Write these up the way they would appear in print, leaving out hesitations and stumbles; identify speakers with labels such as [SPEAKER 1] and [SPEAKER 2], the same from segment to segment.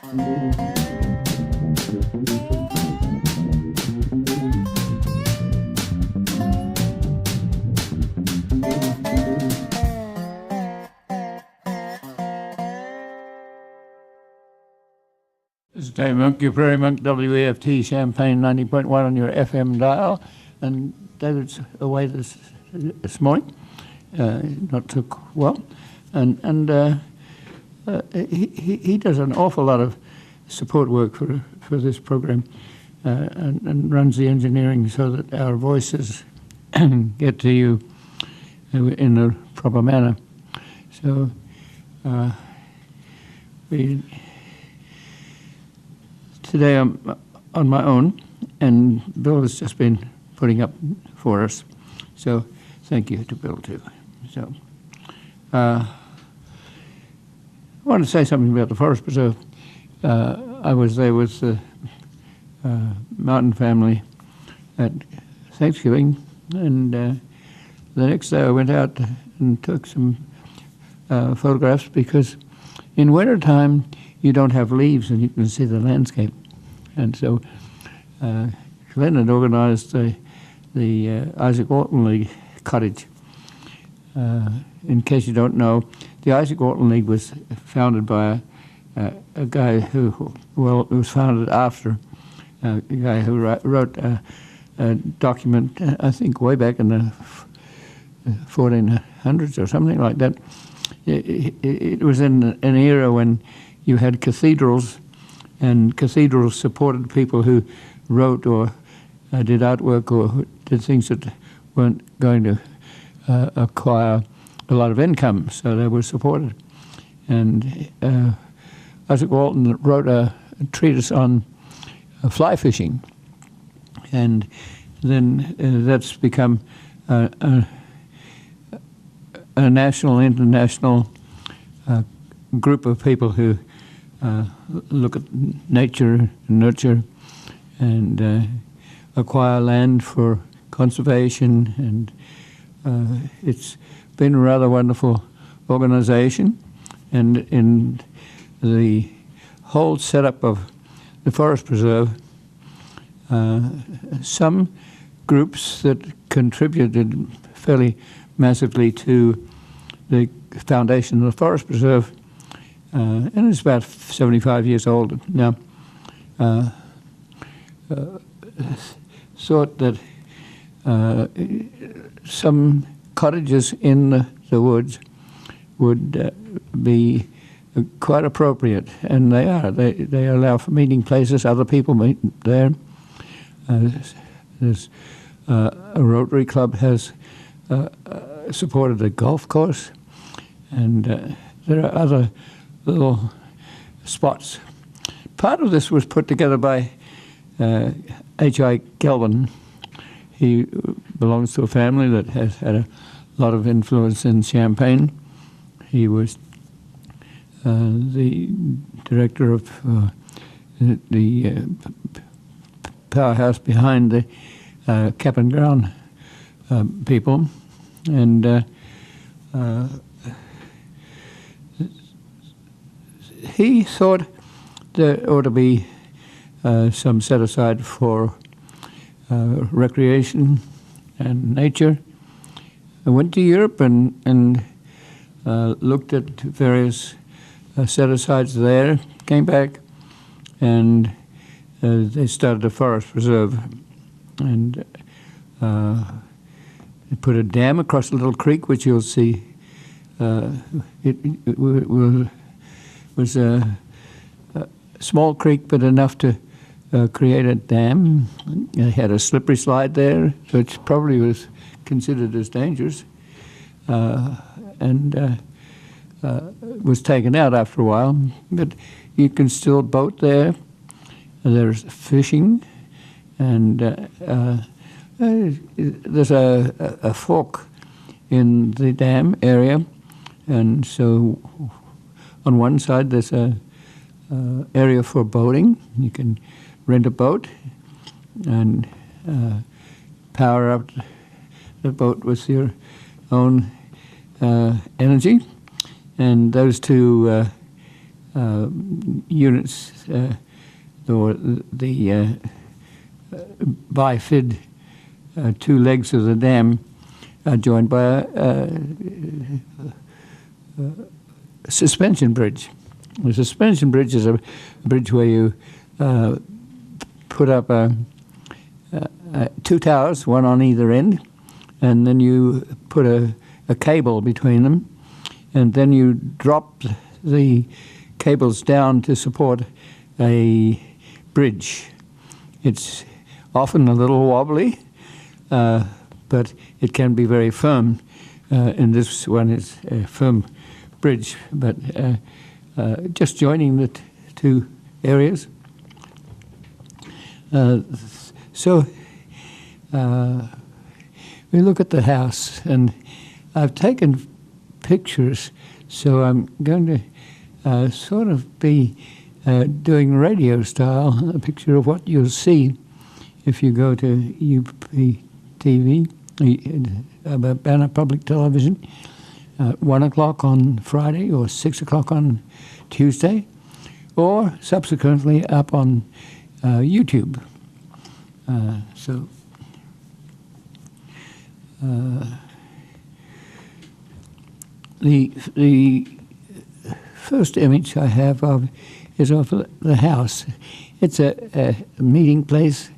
[SPEAKER 1] This is Dave Monk, your Prairie Monk, WEFT, Champaign 90.1 on your FM dial. And David's away this morning, not so well. And he does an awful lot of support work for this program and runs the engineering so that our voices get to you in a proper manner. So today I'm on my own, and Bill has just been putting up for us. So thank you to Bill too. So I want to say something about the Forest Preserve. I was there with the Martin family at Thanksgiving, and the next day I went out and took some photographs, because in winter time you don't have leaves and you can see the landscape. And so Glenn had organised the Isaac Walton League cottage. In case you don't know, the Isaac Walton League was founded by a guy who, well, it was founded after a guy who wrote a document, I think way back in the 1400s or something like that. It was in an era when you had cathedrals, and cathedrals supported people who wrote or did artwork or did things that weren't going to acquire a lot of income, so they were supported. And Isaac Walton wrote a treatise on fly fishing, and then that's become a national, international group of people who look at nature and nurture and acquire land for conservation, and it's been a rather wonderful organization. And in the whole setup of the Forest Preserve, some groups that contributed fairly massively to the foundation of the Forest Preserve, and it's about 75 years old now, thought that some cottages in the woods would be quite appropriate, and they are. They allow for meeting places. Other people meet there. There's a Rotary Club has supported a golf course, and there are other little spots. Part of this was put together by H.I. Kelvin. He belongs to a family that has had a lot of influence in Champaign. He was the director of the powerhouse behind the Cap and Ground people, and he thought there ought to be some set aside for recreation and nature. I went to Europe and looked at various set-asides there, came back, and they started a forest preserve. And they put a dam across a little creek, which you'll see. It was a small creek, but enough to create a dam. It had a slippery slide there, which probably was considered as dangerous, and was taken out after a while. But you can still boat there. There's fishing, and there's a fork in the dam area, and so on one side there's a area for boating. You can rent a boat and power up the boat with your own energy, and those two units, or the bifid two legs of the dam are joined by a suspension bridge. The suspension bridge is a bridge where you put up two towers, one on either end, and then you put a cable between them, and then you drop the cables down to support a bridge. It's often a little wobbly, but it can be very firm. And this one is a firm bridge, but just joining the two areas. So we look at the house, and I've taken pictures, so I'm going to sort of be doing radio style, a picture of what you'll see if you go to UPTV, Banner Public Television, 1 o'clock on Friday or 6 o'clock on Tuesday, or subsequently up on YouTube. The first image I have is of the house. It's a meeting place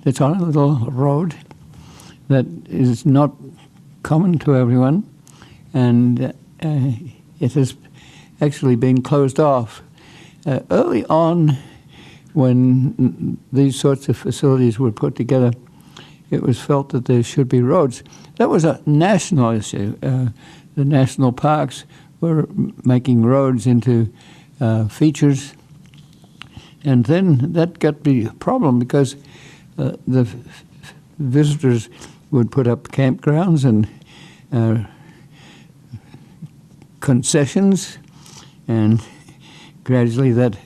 [SPEAKER 1] that's on a little road that is not common to everyone, and it has actually been closed off. Early on, when these sorts of facilities were put together, it was felt that there should be roads. That was a national issue. The national parks were making roads into features, and then that got to be a problem because the visitors would put up campgrounds and concessions, and gradually that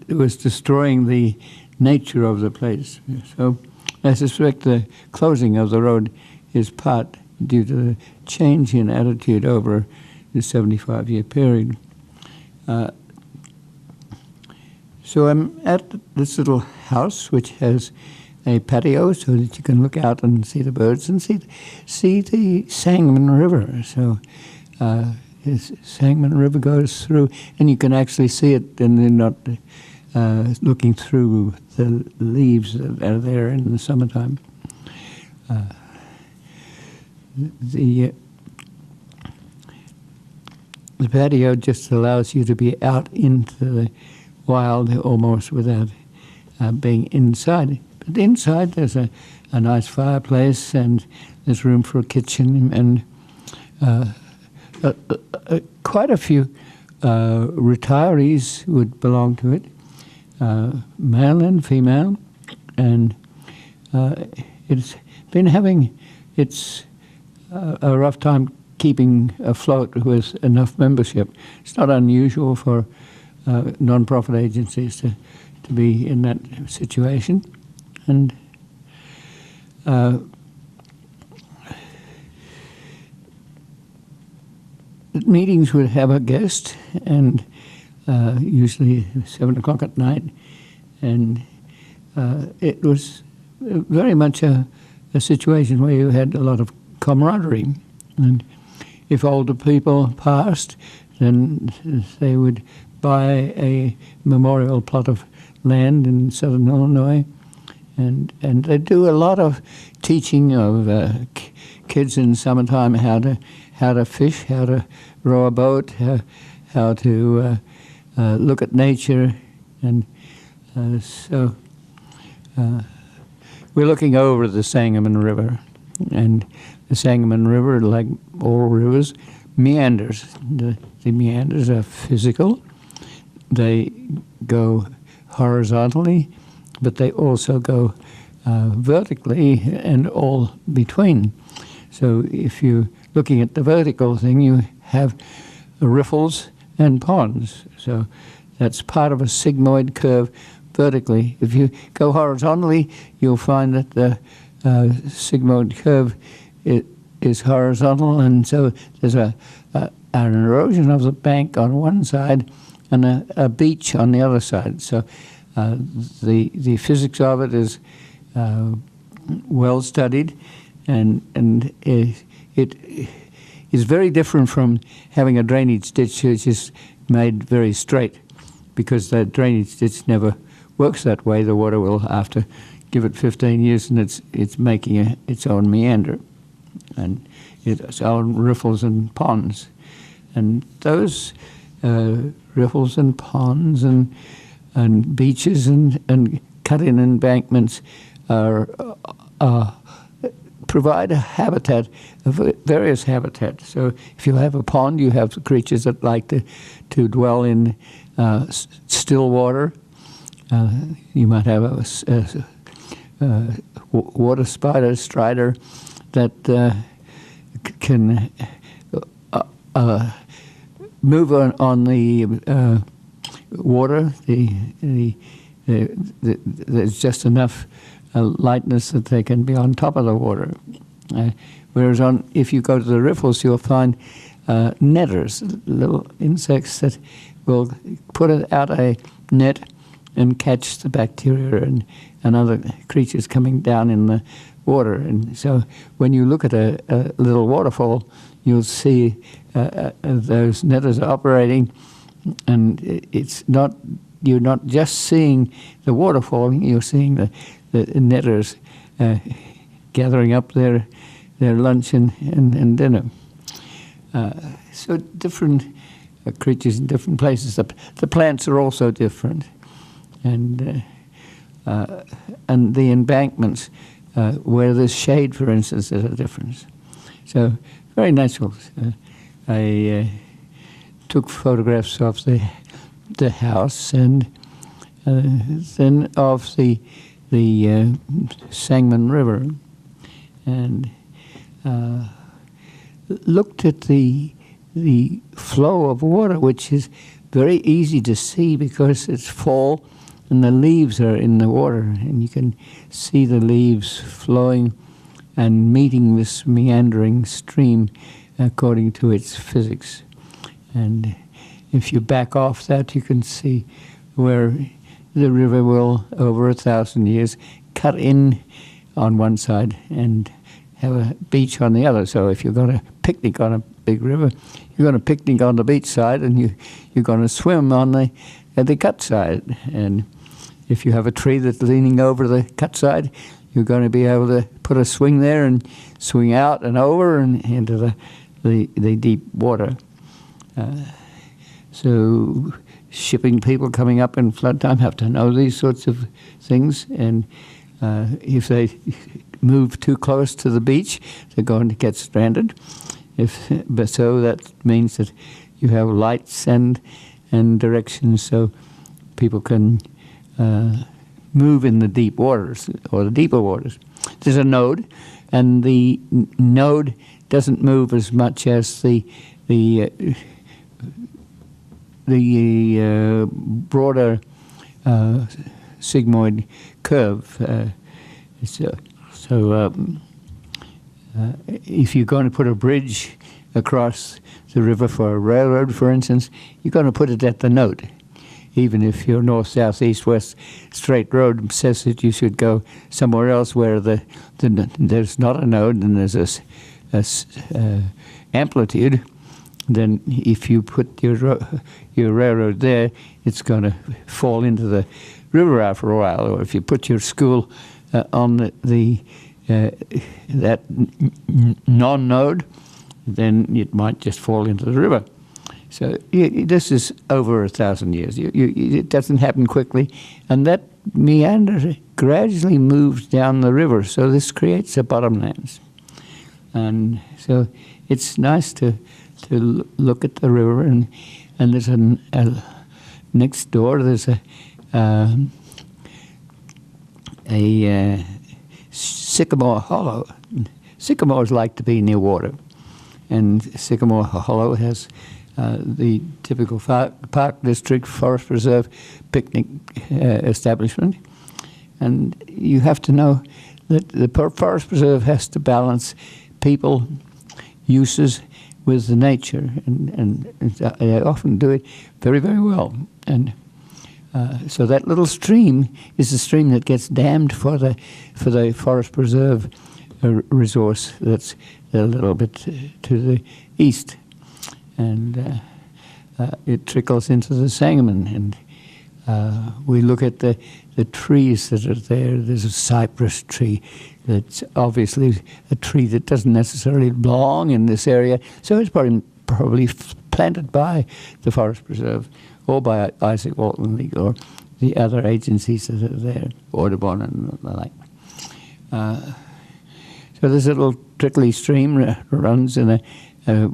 [SPEAKER 1] was destroying the nature of the place. So I suspect the closing of the road is part due to the change in attitude over the 75-year period. So I'm at this little house which has a patio so that you can look out and see the birds and see the Sangamon River. So Sangamon River goes through, and you can actually see it, and they're not looking through the leaves that are there in the summertime. The patio just allows you to be out into the wild almost without being inside. But inside there's a nice fireplace, and there's room for a kitchen, and quite a few retirees would belong to it, male and female, and it's been having a rough time keeping afloat with enough membership. It's not unusual for non-profit agencies to be in that situation, and meetings would have a guest, and usually 7 o'clock at night, and it was very much a situation where you had a lot of camaraderie, and if older people passed, then they would buy a memorial plot of land in southern Illinois, and they do a lot of teaching of kids in summertime how to fish, how to row a boat, how to look at nature, and so we're looking over the Sangamon River, and the Sangamon River, like all rivers, meanders. The meanders are physical. They go horizontally, but they also go vertically and all between. So if you're looking at the vertical thing, you have riffles and ponds. So that's part of a sigmoid curve vertically. If you go horizontally, you'll find that the sigmoid curve is horizontal, and so there's a an erosion of the bank on one side and a beach on the other side. So the physics of it is well studied, and it is very different from having a drainage ditch which is made very straight, because the drainage ditch never works that way. The water will, after give it 15 years, and it's making its own meander and its own riffles and ponds. And those riffles and ponds and beaches and cut-in embankments provide a habitat, various habitats. So if you have a pond, you have creatures that like to dwell in still water. You might have a water spider, strider, that can move on the water. There's just enough lightness that they can be on top of the water. Whereas if you go to the riffles, you'll find netters, little insects that will put out a net and catch the bacteria and other creatures coming down in the water. And so when you look at a little waterfall, you'll see those netters operating, and you're not just seeing the waterfall, you're seeing the netters gathering up their lunch and dinner. So different creatures in different places. The plants are also different, and the embankments where there's shade, for instance, there's a difference. So very natural. I took photographs of the house and then of the Sangamon River, and looked at the flow of water, which is very easy to see because it's fall and the leaves are in the water, and you can see the leaves flowing and meeting this meandering stream according to its physics. And if you back off that, you can see where the river will, over 1,000 years, cut in on one side and have a beach on the other. So if you're going to picnic on a big river, you're going to picnic on the beach side, and you're going to swim on the cut side. And if you have a tree that's leaning over the cut side, you're going to be able to put a swing there and swing out and over and into the deep water. So shipping people coming up in flood time have to know these sorts of things, and if they move too close to the beach, they're going to get stranded. So that means that you have lights and directions so people can move in the deep waters or the deeper waters. There's a node, and the node doesn't move as much as the broader sigmoid curve. So if you're going to put a bridge across the river for a railroad, for instance, you're going to put it at the node. Even if your north, south, east, west straight road says that you should go somewhere else where there's not a node and there's this amplitude, then if you put your railroad there, it's going to fall into the river after a while. Or if you put your school on that non-node, then it might just fall into the river. So this is over 1,000 years. It doesn't happen quickly, and that meander gradually moves down the river. So this creates a bottomlands, and so it's nice to look at the river, and there's next door there's a sycamore hollow. Sycamores like to be near water, and Sycamore Hollow has the typical park district, forest preserve, picnic establishment. And you have to know that the forest preserve has to balance people, uses, with the nature, and they often do it very, very well. And so that little stream is the stream that gets dammed for the forest preserve resource that's a little bit to the east, and it trickles into the Sangamon. And we look at the trees that are there. There's a cypress tree that's obviously a tree that doesn't necessarily belong in this area, so it's probably planted by the Forest Preserve or by Isaac Walton League or the other agencies that are there, Audubon and the like. So this little trickly stream runs in a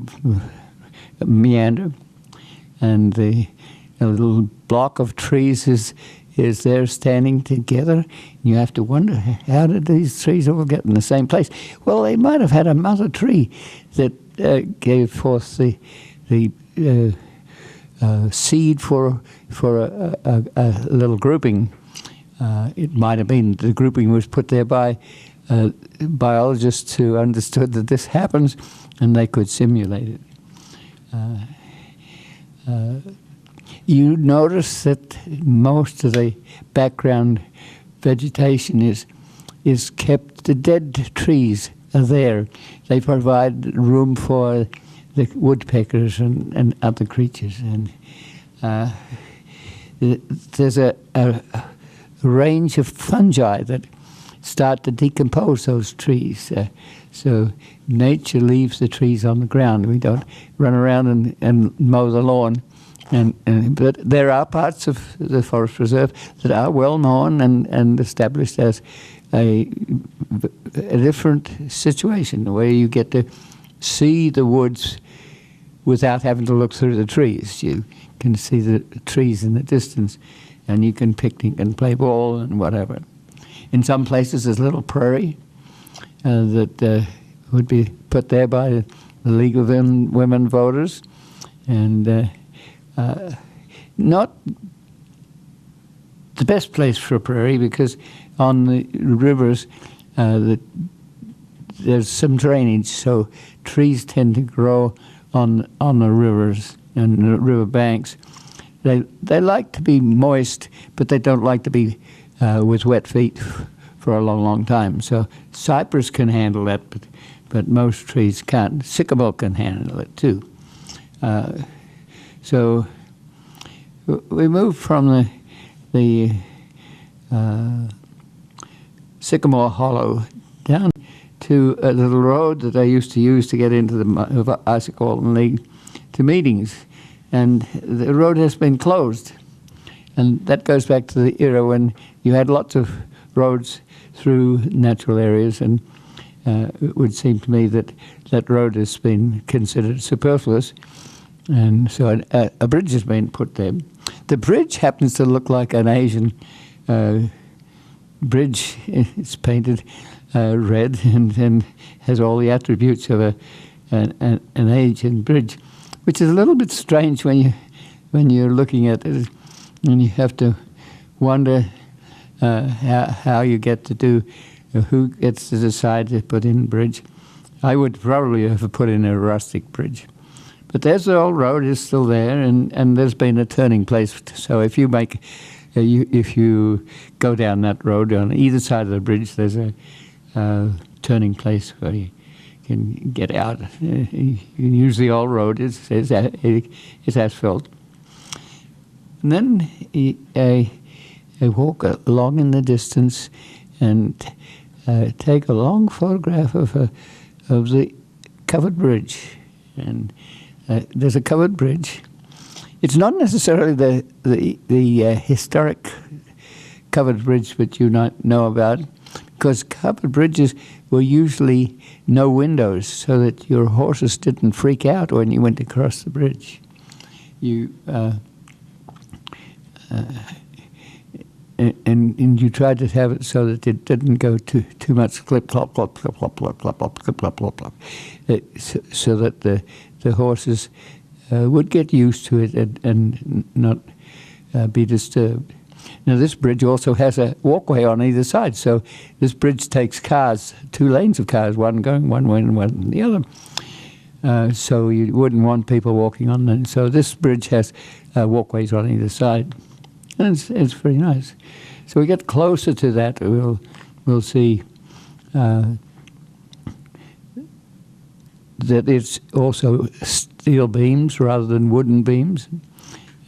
[SPEAKER 1] meander, and a little block of trees is there standing together. You have to wonder, how did these trees all get in the same place? Well, they might have had a mother tree that gave forth the seed for a little grouping. It might have been the grouping was put there by biologists who understood that this happens, and they could simulate it. You notice that most of the background vegetation is kept. The dead trees are there. They provide room for the woodpeckers and other creatures. And there's a range of fungi that start to decompose those trees. So nature leaves the trees on the ground. We don't run around and mow the lawn. But there are parts of the Forest Reserve that are well known and established as a different situation, where you get to see the woods without having to look through the trees. You can see the trees in the distance, and you can picnic and play ball and whatever. In some places, there's a little prairie that would be put there by the League of Women Voters, and not the best place for a prairie, because on the rivers there's some drainage, so trees tend to grow on the rivers and the river banks. They like to be moist, but they don't like to be with wet feet for a long, long time. So cypress can handle that, but most trees can't. Sycamore can handle it too. So we moved from the Sycamore Hollow down to a little road that I used to use to get into the Isaac Walton League to meetings, and the road has been closed. And that goes back to the era when you had lots of roads through natural areas, and it would seem to me that that road has been considered superfluous. And so a bridge has been put there. The bridge happens to look like an Asian bridge. It's painted red and has all the attributes of an Asian bridge, which is a little bit strange when you're looking at it, and you have to wonder how you get to do, who gets to decide to put in bridge. I would probably have put in a rustic bridge. But there's the old road is still there, and there's been a turning place. So if you make, if you go down that road on either side of the bridge, there's a turning place where you can get out. You can use the old road. It's asphalt. And then I walk along in the distance and take a long photograph of the covered bridge. And there's a covered bridge. It's not necessarily the historic covered bridge that you not know about, because covered bridges were usually no windows, so that your horses didn't freak out when you went across the bridge. And you tried to have it so that it didn't go too much clip clop clop clop clop clop clop clop clip clop clop clop, so that the horses would get used to it and not be disturbed. Now this bridge also has a walkway on either side, so this bridge takes cars, 2 lanes of cars, one going one way and one the other. so you wouldn't want people walking on it. So this bridge has walkways on either side, and it's very nice. So we get closer to that, we'll see that it's also steel beams rather than wooden beams,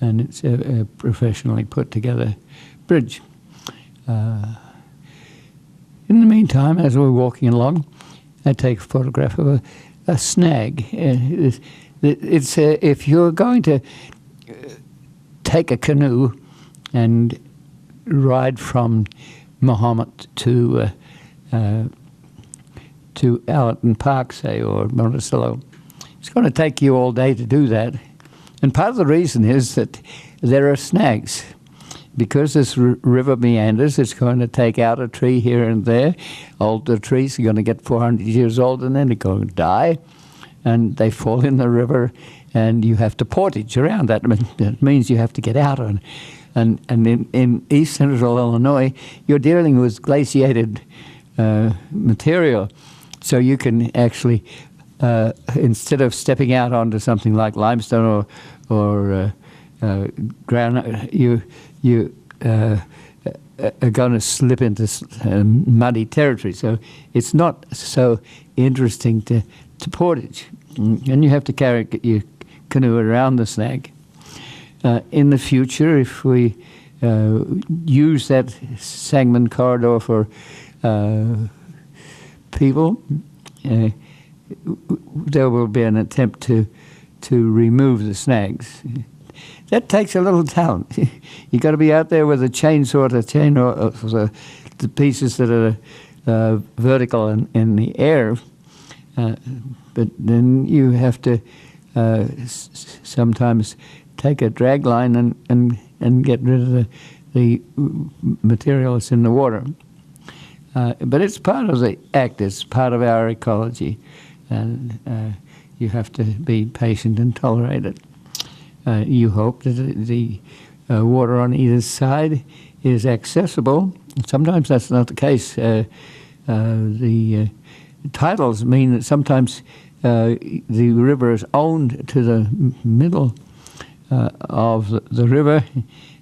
[SPEAKER 1] and it's a professionally put together bridge. In the meantime, as we're walking along, I take a photograph of a snag. It's if you're going to take a canoe and ride from Muhammad to Allerton Park, say, or Monticello, it's going to take you all day to do that. And part of the reason is that there are snags. Because this river meanders, it's going to take out a tree here and there. Older trees are going to get 400 years old, and then they're going to die, and they fall in the river, and you have to portage around that. That means you have to get out on. And in east central Illinois, you're dealing with glaciated material, so you can actually, instead of stepping out onto something like limestone or granite, you are going to slip into muddy territory. So it's not so interesting to portage. And you have to carry your canoe around the snag. In the future, if we use that Sangamon corridor for people, there will be an attempt to remove the snags. That takes a little talent. You've got to be out there with a chainsaw to chain the pieces that are vertical in the air. But then you have to sometimes take a drag line and get rid of the material that's in the water. But it's part of the act. It's part of our ecology. And you have to be patient and tolerate it. You hope that the water on either side is accessible. Sometimes that's not the case. The titles mean that sometimes the river is owned to the middle of the river,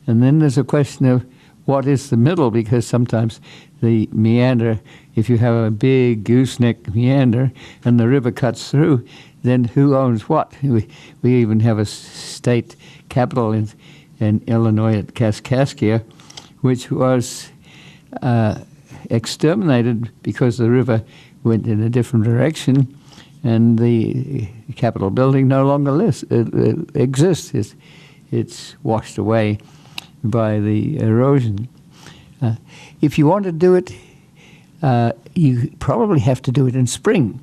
[SPEAKER 1] and then there's a question of what is the middle, because sometimes the meander, if you have a big gooseneck meander and the river cuts through, then who owns what? We even have a state capital in Illinois at Kaskaskia, which was exterminated because the river went in a different direction, and the Capitol building no longer exists. It's washed away by the erosion. If you want to do it, you probably have to do it in spring,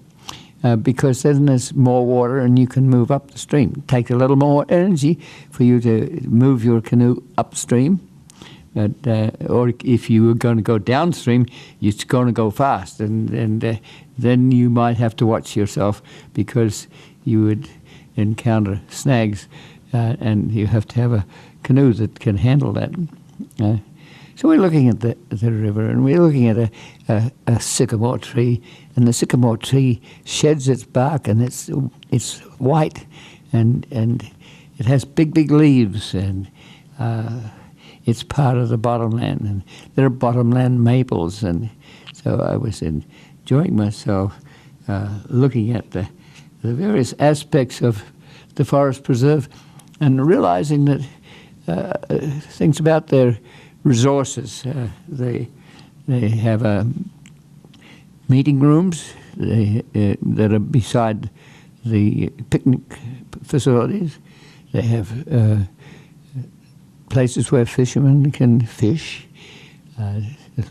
[SPEAKER 1] because then there's more water and you can move up the stream. It takes a little more energy for you to move your canoe upstream, or if you were going to go downstream, it's going to go fast, and then you might have to watch yourself, because you would encounter snags, and you have to have a canoe that can handle that. So we're looking at the river, and we're looking at a sycamore tree, and the sycamore tree sheds its bark, and it's white, and it has big leaves, and it's part of the bottomland, and there are bottomland maples, and so I was enjoying myself looking at the various aspects of the forest preserve, and realizing that things about their resources. They have meeting rooms that are beside the picnic facilities. They have places where fishermen can fish.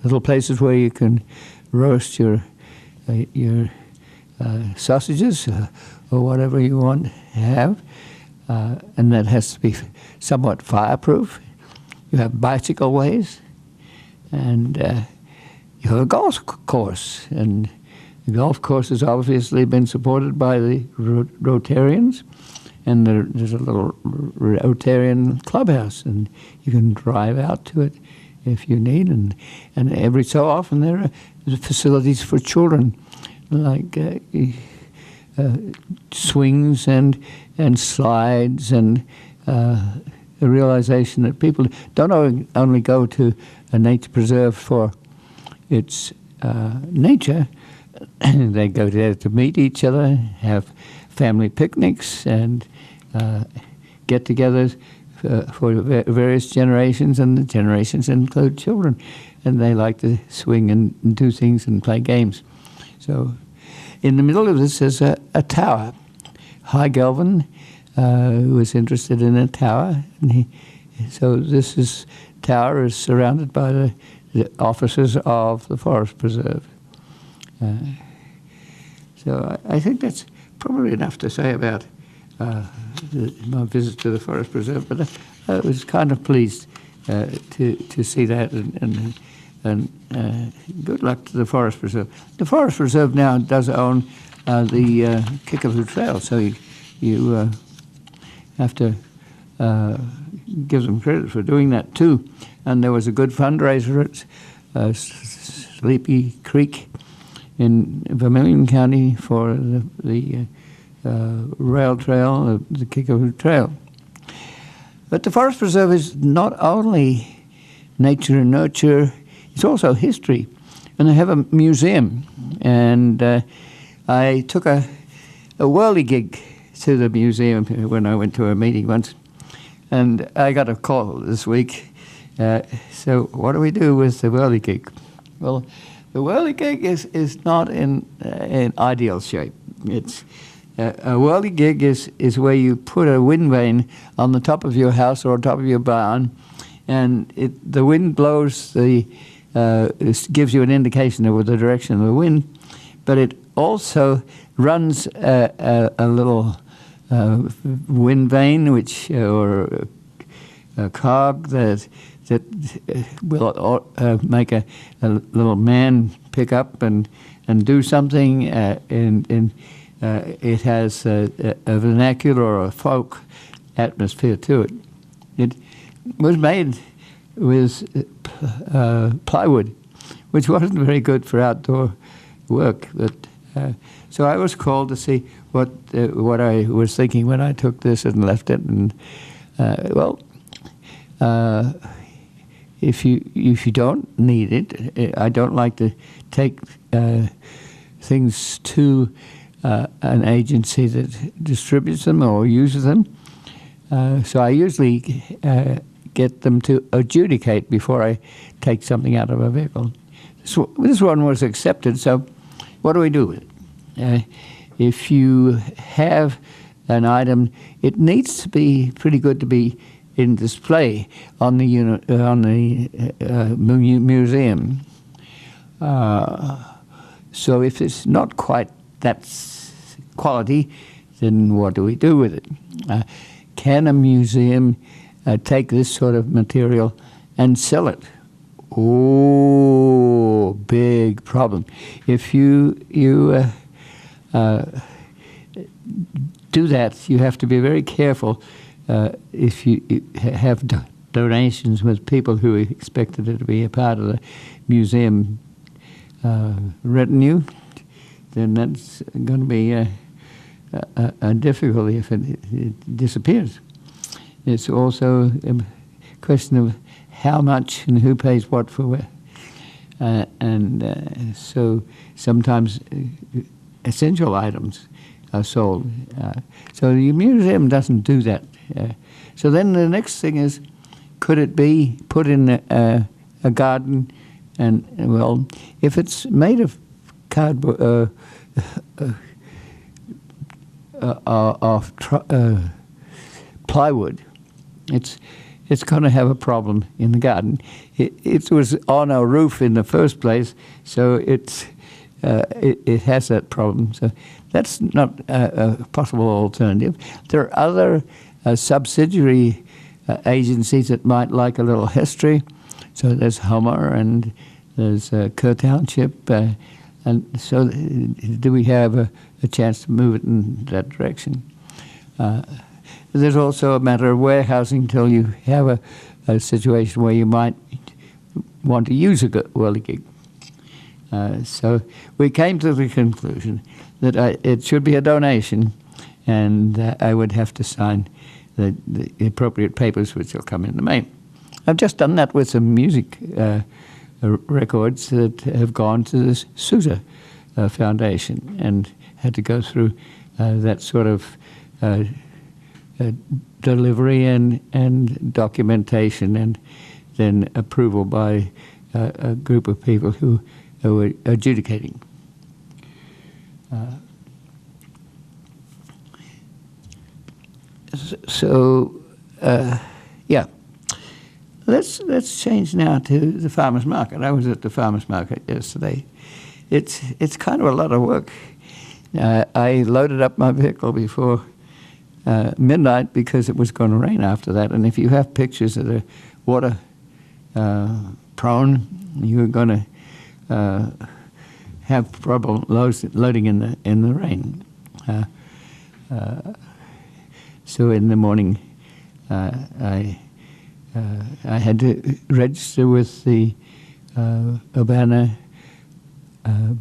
[SPEAKER 1] Little places where you can roast your sausages or whatever you want to have, and that has to be somewhat fireproof. You have bicycle ways, and you have a golf course, and the golf course has obviously been supported by the Rotarians, and there's a little Rotarian clubhouse, and you can drive out to it if you need, and every so often there are facilities for children, like swings and slides, and the realization that people don't only go to a nature preserve for its nature. They go there to meet each other, have family picnics, and get-togethers for various generations, and the generations include children, and they like to swing and do things and play games. So in the middle of this is a tower. High Galvin was interested in a tower, and so this tower is surrounded by the officers of the Forest Preserve. So I think that's probably enough to say about my visit to the Forest Preserve, but I was kind of pleased to see that, and good luck to the Forest Preserve. The Forest Preserve now does own the Kickapoo Trail, so you have to give them credit for doing that too. And there was a good fundraiser at Sleepy Creek in Vermilion County for the rail trail, the Kickapoo Trail. But the Forest Preserve is not only nature and nurture, it's also history. And they have a museum. And I took a whirligig to the museum when I went to a meeting once. And I got a call this week. So what do we do with the whirligig? Well, the whirligig is not in ideal shape. It's a whirligig is where you put a wind vane on the top of your house or on top of your barn, and the wind blows it gives you an indication of the direction of the wind, but it also runs a little wind vane, or a cog that will make a little man pick up and do something, and it has a vernacular or a folk atmosphere to it. It was made with plywood, which wasn't very good for outdoor work. But so I was called to see what I was thinking when I took this and left it. And if you don't need it, I don't like to take things to an agency that distributes them or uses them. So I usually get them to adjudicate before I take something out of a vehicle. So this one was accepted, so what do we do with it? If you have an item, it needs to be pretty good to be in display on the museum. So if it's not quite that quality, then what do we do with it? Can a museum take this sort of material and sell it? Oh, big problem. If you do that, you have to be very careful if you have donations with people who expected it to be a part of the museum retinue, then that's going to be a difficulty if it disappears. It's also a question of how much and who pays what for where. So sometimes essential items are sold. So the museum doesn't do that. So then the next thing is, could it be put in a garden? And, well, if it's made of cardboard, of plywood, it's going to have a problem in the garden. It was on a roof in the first place, so it has that problem. So that's not a possible alternative. There are other subsidiary agencies that might like a little history. So there's Homer and there's Kerr Township, and so do we have a chance to move it in that direction? There's also a matter of warehousing until you have a situation where you might want to use a whirligig. So we came to the conclusion that it should be a donation, and I would have to sign the appropriate papers, which will come in the mail. I've just done that with some music records that have gone to the Sousa Foundation, and had to go through that sort of delivery and documentation, and then approval by a group of people who were adjudicating. Yeah. Let's change now to the farmers market. I was at the farmers market yesterday. It's kind of a lot of work. I loaded up my vehicle before midnight because it was going to rain after that. And if you have pictures that are water prone, you're going to have trouble loading in the rain. So in the morning, I had to register with the Urbana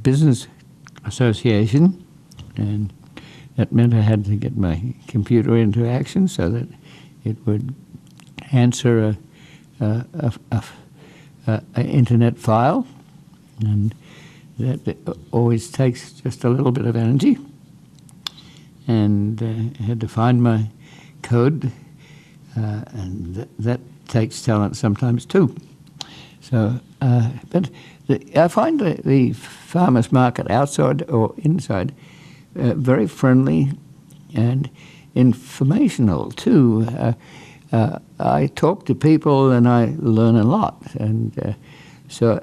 [SPEAKER 1] Business Association, and that meant I had to get my computer into action so that it would answer a internet file, and that always takes just a little bit of energy. And I had to find my code, and that takes talent sometimes too. So, but I find the farmers market outside or inside very friendly and informational too. I talk to people and I learn a lot, and so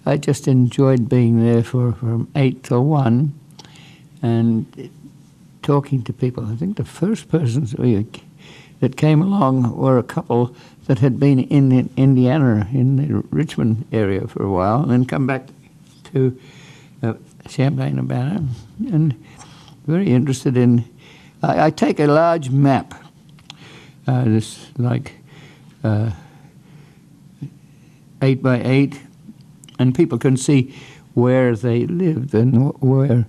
[SPEAKER 1] I just enjoyed being there from 8 till 1 and talking to people. I think the first persons that came along were a couple that had been in Indiana, in the Richmond area for a while, and then come back to Champaign, Urbana, and very interested in. I take a large map, this like 8 by 8, and people can see where they lived and where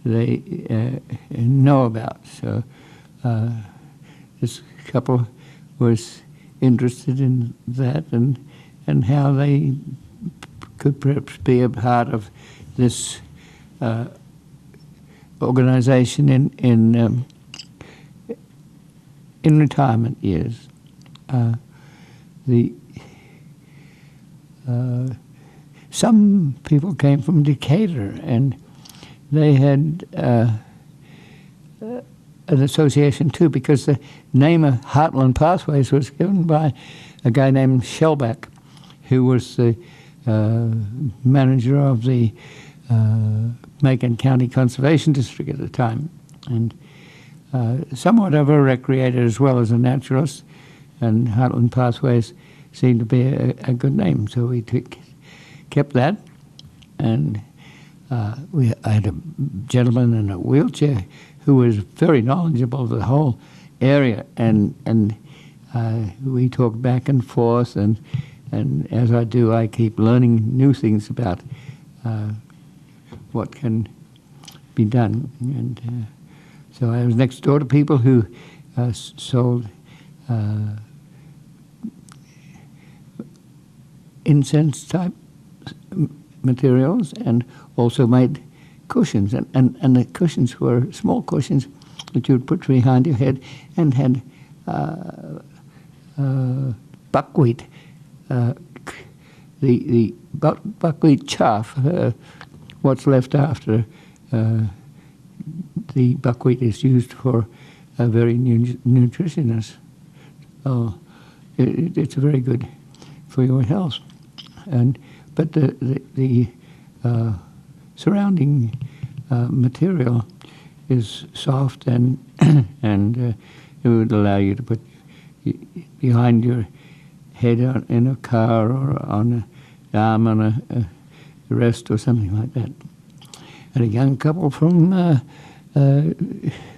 [SPEAKER 1] they know about. So this couple was interested in that, and how they could perhaps be a part of this organization in retirement years. Some people came from Decatur, and they had an association too, because the name of Heartland Pathways was given by a guy named Shellback, who was the manager of the Macon County Conservation District at the time, and somewhat of a recreator as well as a naturalist, and Heartland Pathways seemed to be a good name, so we kept that. And I had a gentleman in a wheelchair who was very knowledgeable of the whole area, and we talked back and forth, and as I do, I keep learning new things about what can be done. And so I was next door to people who sold incense-type materials, and also made cushions, and the cushions were small cushions that you would put behind your head, and had buckwheat, the buckwheat chaff, what's left after the buckwheat is used for very nutritious. It's very good for your health, but the surrounding material is soft, and it would allow you to put behind your head in a car, or on an arm on a rest, or something like that. And a young couple from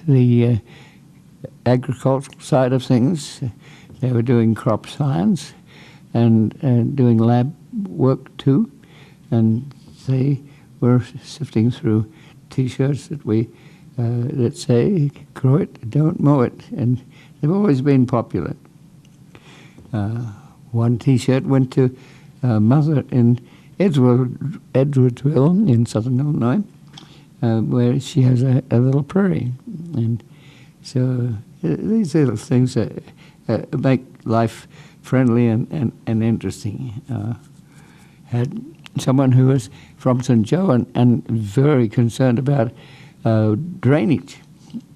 [SPEAKER 1] the agricultural side of things, they were doing crop science and doing lab work too, and they were sifting through T-shirts that say "Grow it, don't mow it," and they've always been popular. One T-shirt went to mother in Edwardsville in southern Illinois, where she has a little prairie, and so these little things make life friendly and interesting. Had someone who was from St. Joe and very concerned about drainage,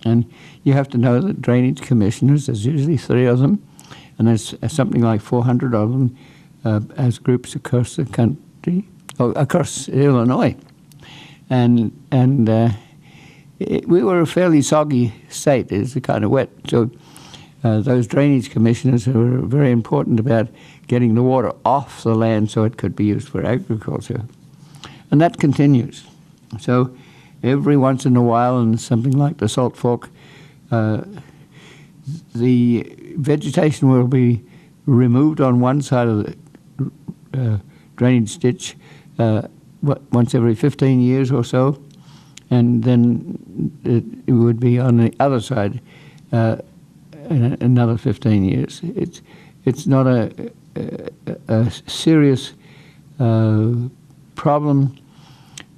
[SPEAKER 1] and you have to know that drainage commissioners, there's usually 3 of them, and there's something like 400 of them as groups across the country, across Illinois. And we were a fairly soggy state. It's kind of wet. So those drainage commissioners were very important about getting the water off the land so it could be used for agriculture. And that continues. So every once in a while in something like the Salt Fork, the vegetation will be removed on one side of the drainage ditch once every 15 years or so, and then it would be on the other side in another 15 years. It's not a serious problem,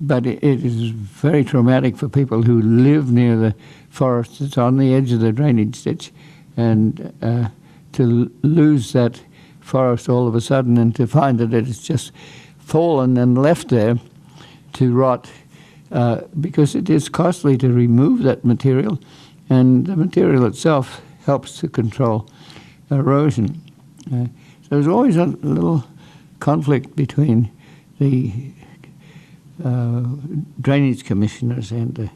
[SPEAKER 1] but it is very traumatic for people who live near the forest that's on the edge of the drainage ditch, and to lose that forest all of a sudden and to find that it's just fallen and left there to rot, because it is costly to remove that material, and the material itself helps to control erosion. So there's always a little conflict between the drainage commissioners and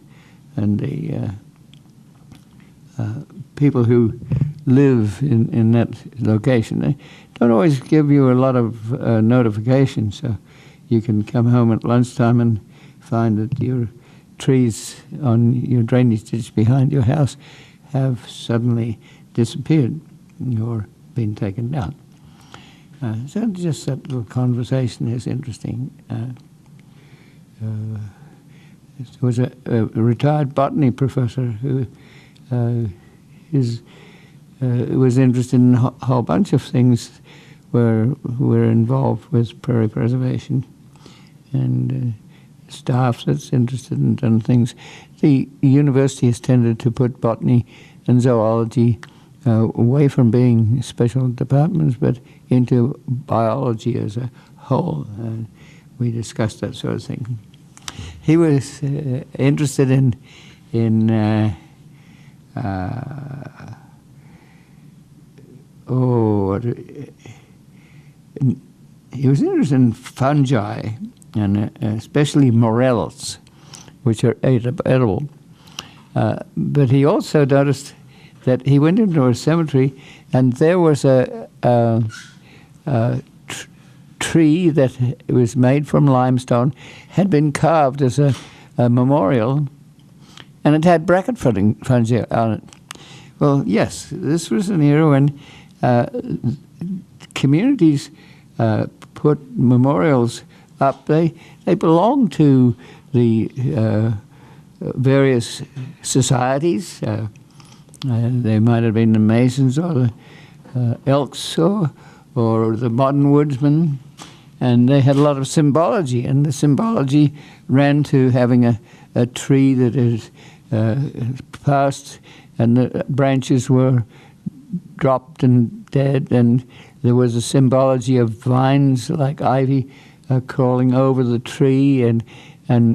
[SPEAKER 1] the people who live in that location. They don't always give you a lot of notification, so you can come home at lunchtime and find that your trees on your drainage ditch behind your house have suddenly disappeared or been taken down. So just that little conversation is interesting. There was a retired botany professor who was interested in a whole bunch of things who were involved with prairie preservation, and staff that's interested in done things. The university has tended to put botany and zoology away from being special departments, but into biology as a whole. We discussed that sort of thing. He was interested in he was interested in fungi, and especially morels, which are edible. But he also noticed that he went into a cemetery, and there was a tree that was made from limestone, had been carved as a memorial, and it had bracket fungi on it. Well, yes, this was an era when communities put memorials up. They belonged to the various societies. They might have been the Masons or the Elks or the Modern Woodsmen, and they had a lot of symbology, and the symbology ran to having a tree that is passed, and the branches were dropped and dead, and there was a symbology of vines like ivy crawling over the tree, and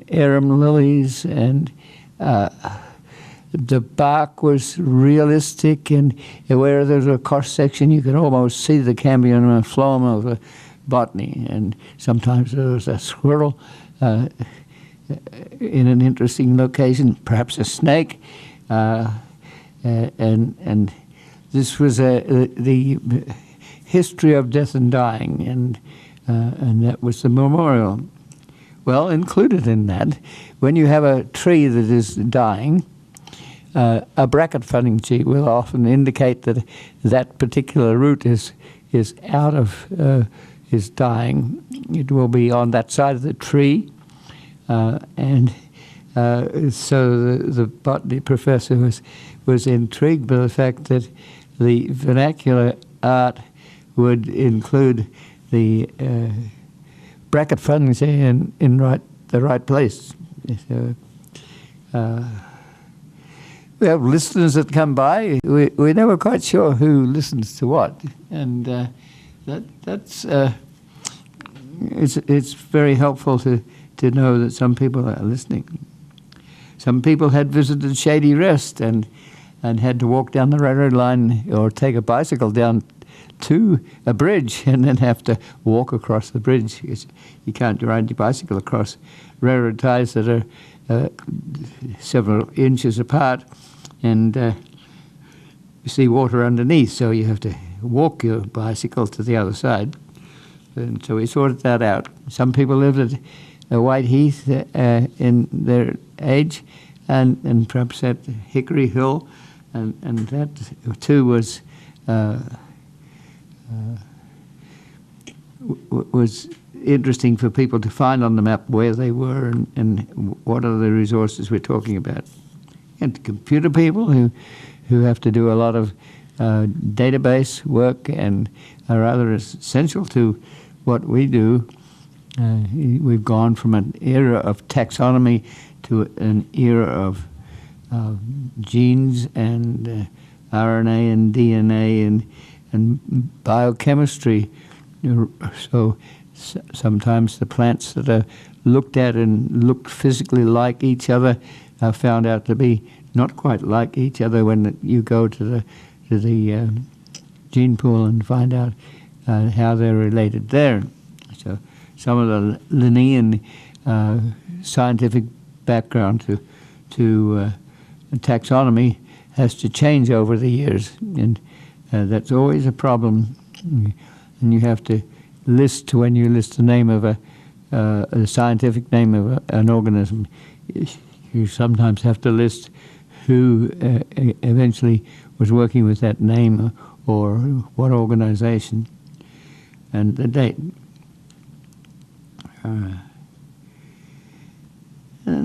[SPEAKER 1] arum lilies, and the bark was realistic, and where there's a cross section you could almost see the cambium and phloem of the botany, and sometimes there was a squirrel in an interesting location, perhaps a snake, and this was the history of death and dying, and that was the memorial. Well, included in that, when you have a tree that is dying, a bracket fungi will often indicate that that particular root is out of is dying. It will be on that side of the tree, and So the botany professor was intrigued by the fact that the vernacular art would include the bracket fungi in the right place. So, we have listeners that come by. We're never quite sure who listens to what, and that's it's very helpful to know that some people are listening. Some people had visited Shady Rest and had to walk down the railroad line or take a bicycle down to a bridge and then have to walk across the bridge because you can't ride your bicycle across railroad ties that are several inches apart, and you see water underneath, so you have to walk your bicycle to the other side. And so we sorted that out. Some people lived at White Heath in their age, and perhaps at Hickory Hill, and that too was interesting for people to find on the map where they were and what are the resources we're talking about. And computer people who have to do a lot of database work and are rather essential to what we do. We've gone from an era of taxonomy to an era of genes and RNA and DNA and biochemistry. So sometimes the plants that are looked at and look physically like each other are found out to be not quite like each other when you go to the gene pool and find out how they're related there. So some of the Linnean scientific background to taxonomy has to change over the years, and that's always a problem. And you have to list, when you list the name of a scientific name of an organism, you sometimes have to list who eventually was working with that name or what organization and the date. And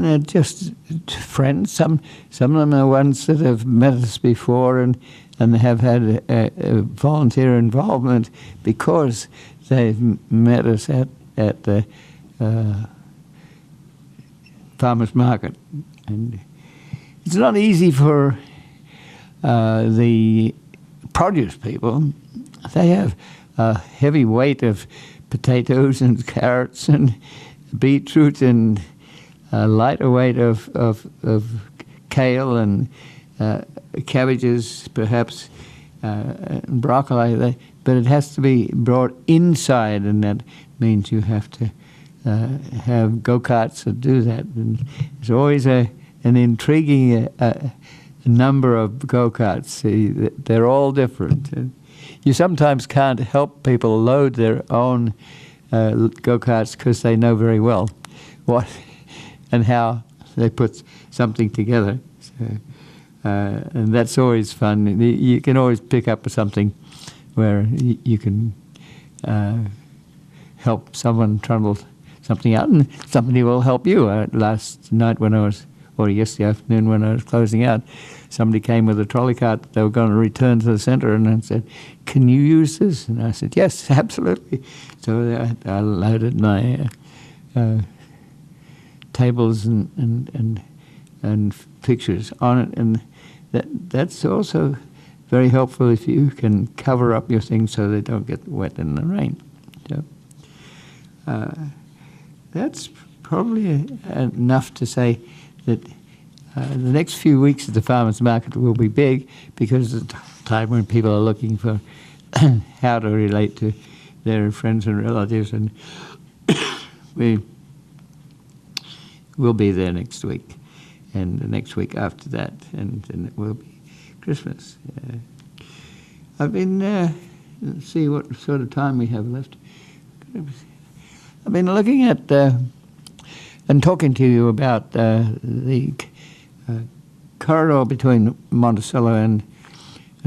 [SPEAKER 1] they're just friends. Some of them are ones that have met us before and have had a volunteer involvement because they've met us at the farmers market. And it's not easy for the produce people. They have a heavy weight of potatoes and carrots and beetroot and a lighter weight of kale and cabbages, perhaps, and broccoli. But it has to be brought inside, and that means you have to have go-karts that do that. And there's always an intriguing number of go-karts. They're all different. And you sometimes can't help people load their own go-karts because they know very well what and how they put something together. So, and that's always fun. You can always pick up something where you can help someone trundle something out, and somebody will help you. Last night or yesterday afternoon when I was closing out, somebody came with a trolley cart that they were going to return to the center, and I said, "Can you use this?" And I said, "Yes, absolutely." So I loaded my tables and pictures on it, and that's also very helpful if you can cover up your things so they don't get wet in the rain. So that's probably enough to say that the next few weeks at the farmers market will be big because it's the time when people are looking for how to relate to their friends and relatives, and we'll be there next week and the next week after that, and then it will be Christmas. I've been, let's see what sort of time we have left. I've been looking at and talking to you about the corridor between Monticello and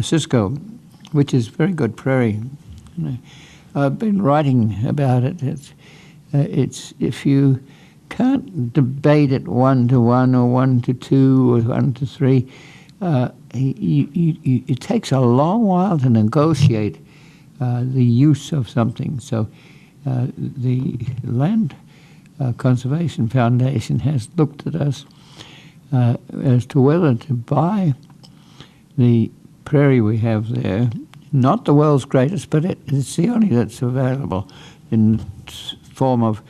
[SPEAKER 1] Cisco, which is very good prairie. I've been writing about it. It's if you can't debate it 1-to-1 or 1-to-2 or 1-to-3. It takes a long while to negotiate the use of something. So the Land Conservation Foundation has looked at us as to whether to buy the prairie we have there, not the world's greatest, but it's the only that's available in form of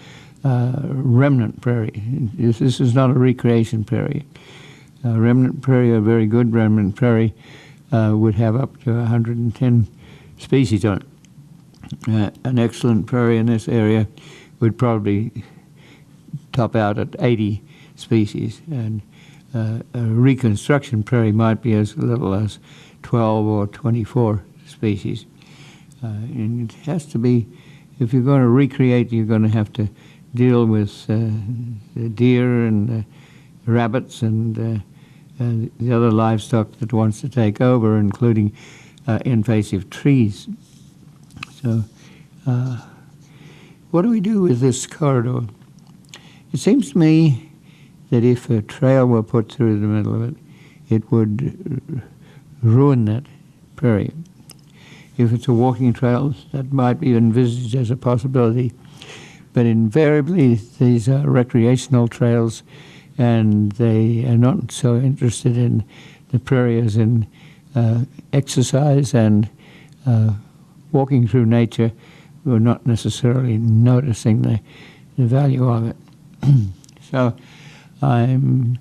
[SPEAKER 1] remnant prairie. This is not a recreation prairie. Remnant prairie, a very good remnant prairie, would have up to 110 species on it. An excellent prairie in this area would probably top out at 80 species, and a reconstruction prairie might be as little as 12 or 24 species. And it has to be, if you're going to recreate, you're going to have to deal with the deer and rabbits and the other livestock that wants to take over, including invasive trees. So what do we do with this corridor? It seems to me that if a trail were put through the middle of it, it would ruin that prairie. If it's a walking trail, that might be envisaged as a possibility. But invariably, these are recreational trails, and they are not so interested in the prairie as in exercise and walking through nature. We're not necessarily noticing the value of it. So I'm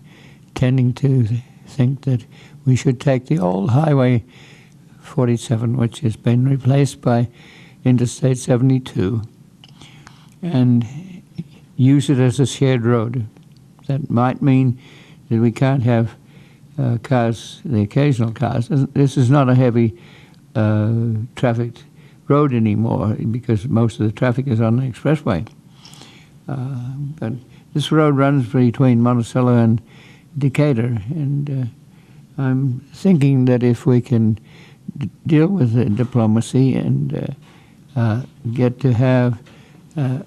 [SPEAKER 1] tending to think that we should take the old Highway 47, which has been replaced by Interstate 72, and use it as a shared road. That might mean that we can't have cars, the occasional cars. This is not a heavy trafficked road anymore because most of the traffic is on the expressway. But this road runs between Monticello and Decatur, and I'm thinking that if we can deal with the diplomacy and get to have a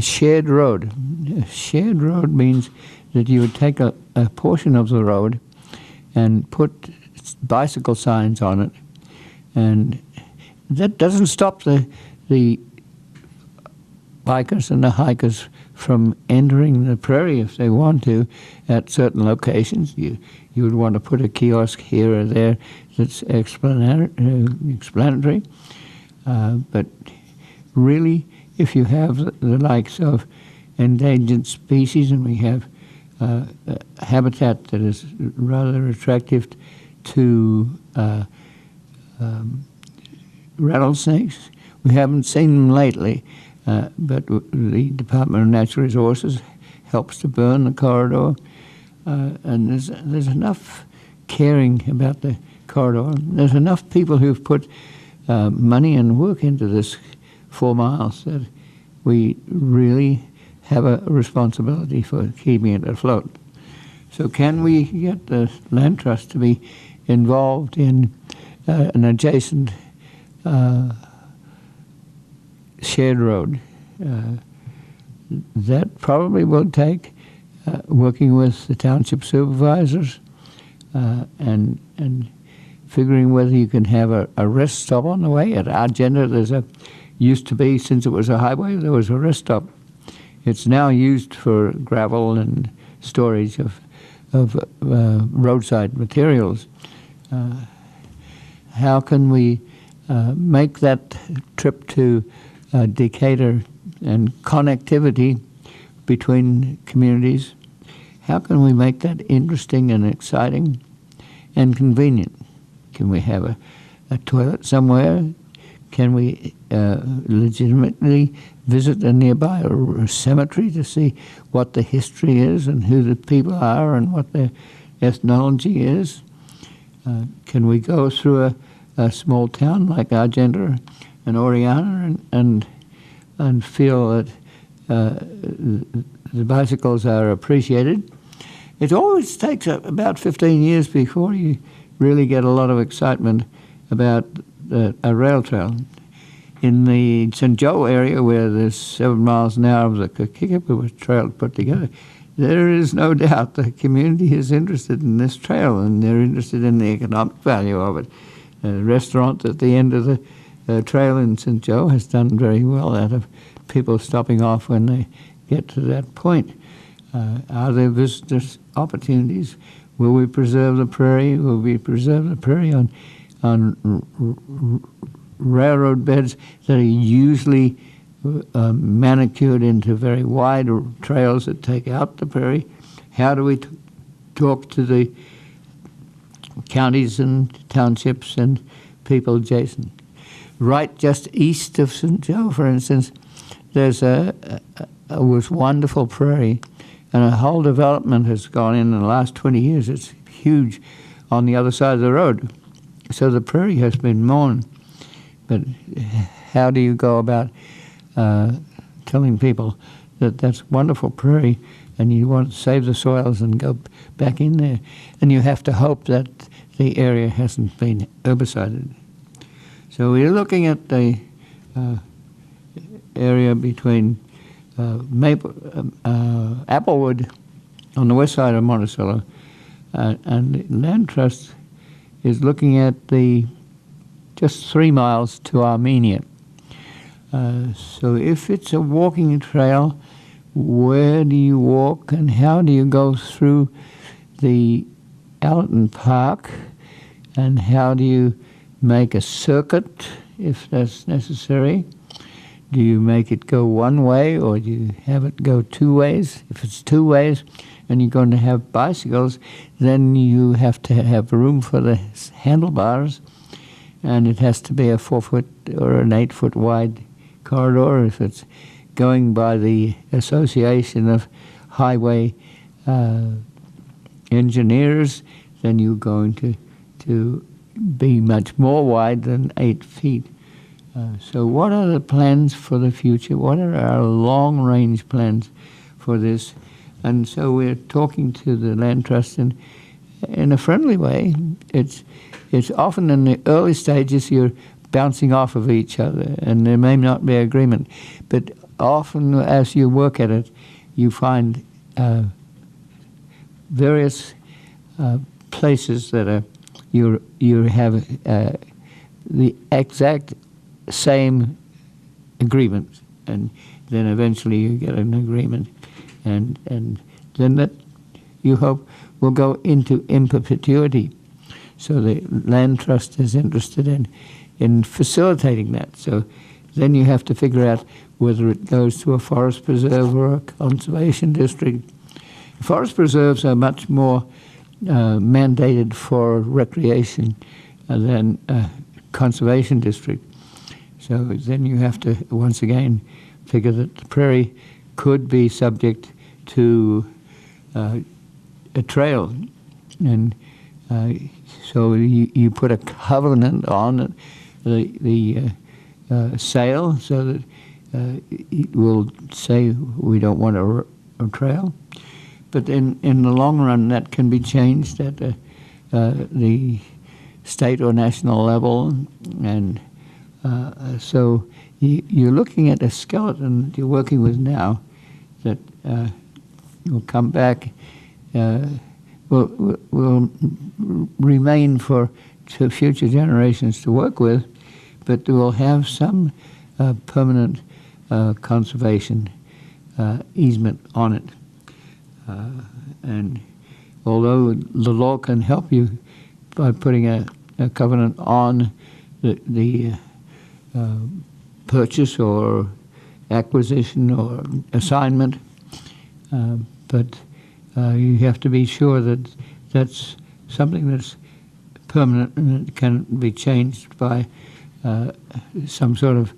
[SPEAKER 1] shared road. A shared road means that you would take a portion of the road and put bicycle signs on it, and that doesn't stop the bikers and the hikers from entering the prairie if they want to at certain locations. You would want to put a kiosk here or there that's explanatory. But really, if you have the likes of endangered species, and we have habitat that is rather attractive to rattlesnakes. We haven't seen them lately, but the Department of Natural Resources helps to burn the corridor, and there's enough caring about the corridor. There's enough people who've put money and work into this 4 miles that we really have a responsibility for keeping it afloat. So can we get the Land Trust to be involved in an adjacent shared road? That probably will take working with the township supervisors and figuring whether you can have a rest stop on the way. At our agenda, used to be, since it was a highway, there was a rest stop. It's now used for gravel and storage of roadside materials. How can we make that trip to Decatur and connectivity between communities? How can we make that interesting and exciting and convenient? Can we have a toilet somewhere? Can we legitimately visit a nearby cemetery to see what the history is and who the people are and what their ethnology is? Can we go through a small town like Argenta and Oriana and feel that the bicycles are appreciated? It always takes about 15 years before you really get a lot of excitement about a rail trail. in the St. Joe area, where there's 7 miles an hour of the Kickapoo Trail put together, there is no doubt the community is interested in this trail, and they're interested in the economic value of it. The restaurant at the end of the trail in St. Joe has done very well out of people stopping off when they get to that point. Are there visitors opportunities? Will we preserve the prairie? Will we preserve the prairie on railroad beds that are usually manicured into very wide trails that take out the prairie? How do we talk to the counties and townships and people adjacent? Right just east of St. Joe, for instance, there's a wonderful prairie, and a whole development has gone in the last 20 years. It's huge on the other side of the road. So the prairie has been mown. But how do you go about telling people that that's wonderful prairie and you want to save the soils and go back in there? And you have to hope that the area hasn't been herbicided. So we're looking at the area between Applewood on the west side of Monticello, and the Land Trust is looking at just 3 miles to Armenia. So if it's a walking trail, where do you walk and how do you go through the Allerton Park, and how do you make a circuit if that's necessary? Do you make it go one way, or do you have it go 2 ways? If it's 2 ways and you're going to have bicycles, then you have to have room for the handlebars, and it has to be a 4-foot or an 8-foot wide corridor. If it's going by the Association of Highway Engineers, then you're going to be much more wide than 8 feet. So what are the plans for the future? What are our long-range plans for this? And so we're talking to the Land Trust in a friendly way. It's often in the early stages you're bouncing off of each other, and there may not be agreement. But often as you work at it, you find various places that are you have the exact same agreement, and then eventually you get an agreement, and then that you hope will go into in perpetuity. So the Land Trust is interested in facilitating that. So then you have to figure out whether it goes to a forest preserve or a conservation district. Forest preserves are much more mandated for recreation than conservation district. So then you have to, once again, figure that the prairie could be subject to a trail. And so you put a covenant on the sale so that it will say we don't want a trail. But in the long run, that can be changed at the state or national level. And so you're looking at a skeleton that you're working with now that will come back, will remain for future generations to work with, but will have some permanent conservation easement on it. And although the law can help you by putting a covenant on the purchase or acquisition or assignment, but you have to be sure that that's something that's permanent and it can be changed by some sort of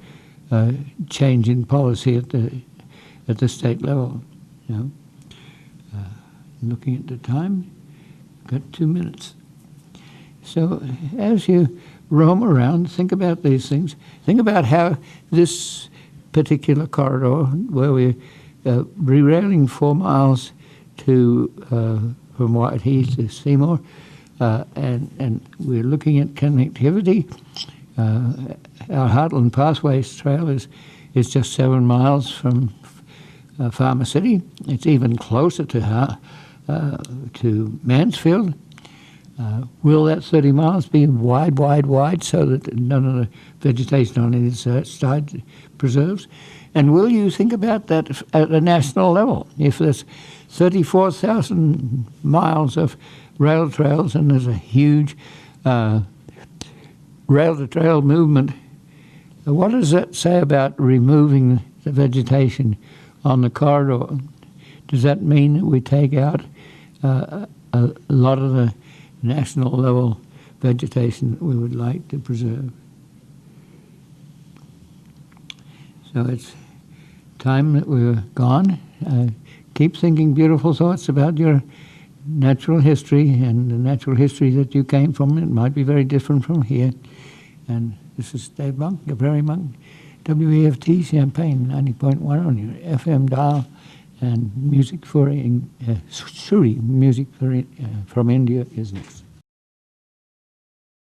[SPEAKER 1] change in policy at the state level. You know, looking at the time, got 2 minutes. So as you roam around, think about these things. Think about how this particular corridor, where we're derailing 4 miles from Whiteheath to Seymour, and we're looking at connectivity. Our Heartland Pathways Trail is just 7 miles from Farmer City. It's even closer to Mansfield. Will that 30 miles be wide, so that none of the vegetation on either side preserves? And will you think about that at a national level? If there's 34,000 miles of rail trails and there's a huge rail-to-trail movement, what does that say about removing the vegetation on the corridor? Does that mean that we take out a lot of the national level vegetation that we would like to preserve? So it's time that we were gone. Keep thinking beautiful thoughts about your natural history and the natural history that you came from. It might be very different from here. And this is Dave Monk, the Prairie Monk, WEFT Champaign 90.1 on your FM dial, and music for Suri, music for, from India is next.